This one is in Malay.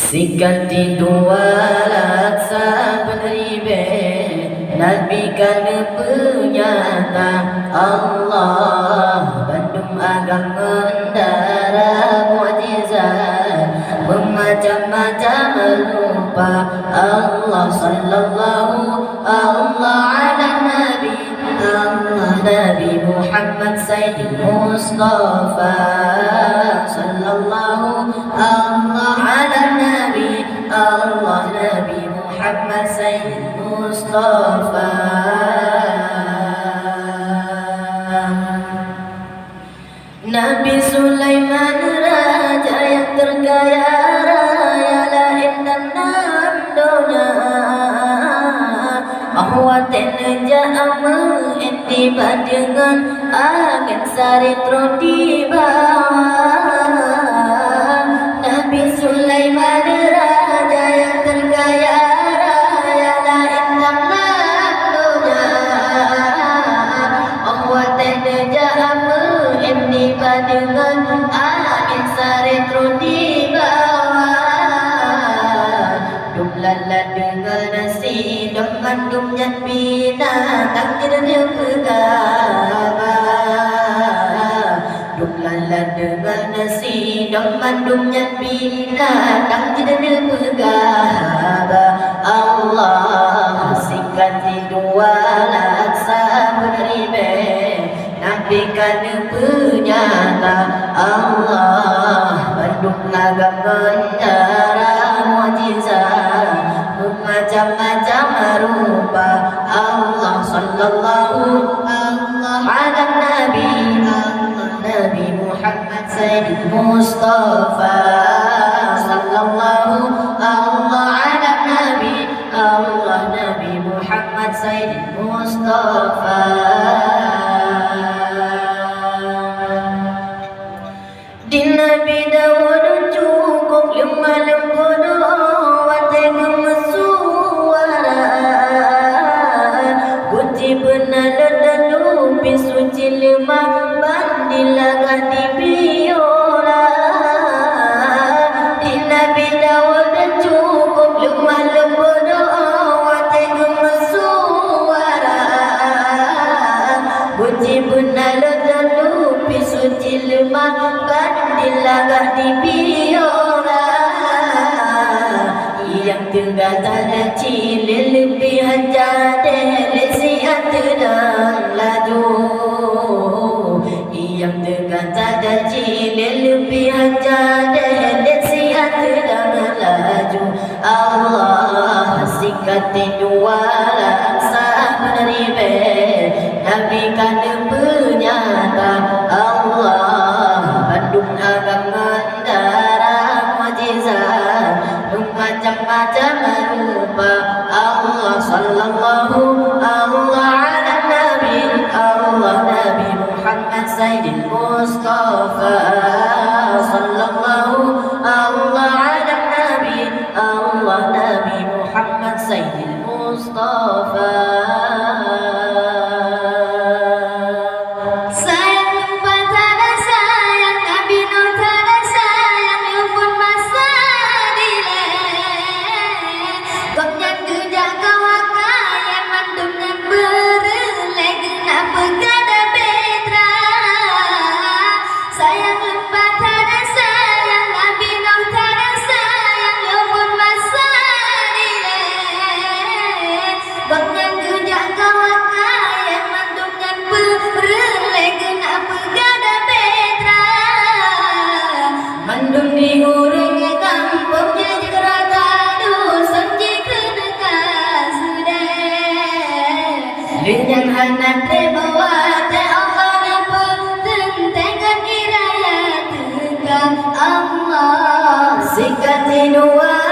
Sikati dua laksa peneribe Nabi kana penyata Allah Bandung agama mendara mu'jizat Memacam-macam rupa Allah sallallahu Allah ala Nabi Allah Nabi Muhammad Sayyidil Mustafa sallallahu Allah ala Nabi Allah Nabi Muhammad Sayyidil Mustafa. Nabi Sulaiman raja yang terkaya raya lahir dan nandonya Ahwaten ja'amu tiba dengan angin saritro di bawah Nabi Sulaiman raja yang terkaya raya lahir dan nandonya Ahwaten ja'amu tiba dengan angin saritro di bawah Dumlala dengan nasi dom mandum yang binatang tidak pegawai Dumlala dengan nasi dom mandum yang binatang tidak pegawai Allah sikati dua laksa beribe Nabi kana penyata Allah Bandung agama mendara mu'jizat Macam-macam rupa Allah sallallahu Allah ala Nabi Allah Nabi Muhammad Sayyidil Mustafa sallallahu Allah ala Nabi Allah Nabi Muhammad Sayyidil Mustafa. Di Nabi Dawud cukup 5 lembu suci lima bandilagah di biola di Nabi Dawud cukup 5 lembu doa tegum suara puji benar lupi suci lima bandilagah di biola yang tengah tanda cilil lebih hajade lesiat dan laju yang tengah tanda cilil lebih hajade lesiat dan laju Allah sikati dua laksa peneribe Nabi kana penyata Allah Bandung agama mendara mu'jizat macam-macam rupa Allah sallallahu Allah ala Nabi Allah Nabi Muhammad Sayyidil Mustafa sallallahu Allah ala Nabi Allah Nabi Muhammad Sayyidil Mustafa. Dengan anak terbawa Allah tentengkan iraya tegak Allah sikati dua